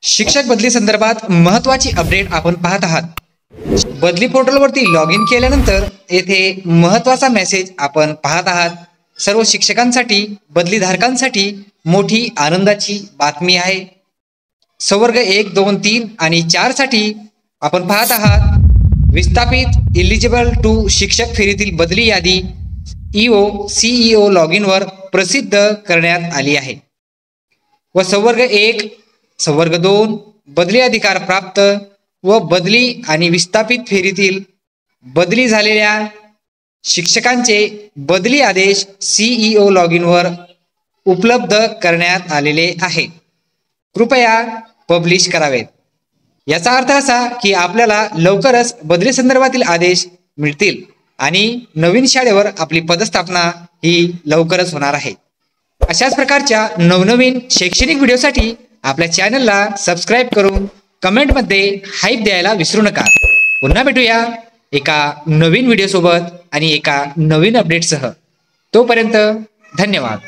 शिक्षक बदली संदर्भात महत्त्वाची अपडेट आपण पाहत आहात. बदली पोर्टलवरती लॉग इन केल्यानंतर येथे महत्त्वाचा मेसेज आपण पाहत आहात. सर्व शिक्षकांसाठी बदलीधारकांसाठी मोठी आनंदाची बातमी आहे. संवर्ग 1, 2, 3 आणि 4 साठी आपण पाहत आहात विस्थापित इलिजिबल टू शिक्षक फेरीतील बदली यादी EO CEO लॉग इन वर प्रसिद्ध करण्यात आली आहे व संवर्ग 1, संवर्ग 2 बदली अधिकार प्राप्त व बदली आणि विस्थापित फेरीतील बदली झालेल्या शिक्षकांचे बदली आदेश CEO लॉग इन वर उपलब्ध करण्यात आलेले आहे. कृपया पब्लिश करावेत. याचा अर्थ असा की आपल्याला लवकरच बदली संदर्भातील आदेश मिळतील आणि नवीन शाळेवर आपली पदस्थापना ही लवकरच होणार आहे. अशाच प्रकारच्या नवनवीन शैक्षणिक व्हिडिओसाठी आपल्या चॅनलला सबस्क्राईब करून कमेंटमध्ये हाईप द्यायला विसरू नका. पुन्हा भेटूया एका नवीन व्हिडिओ सोबत आणि एका नवीन अपडेटसह. तोपर्यंत धन्यवाद.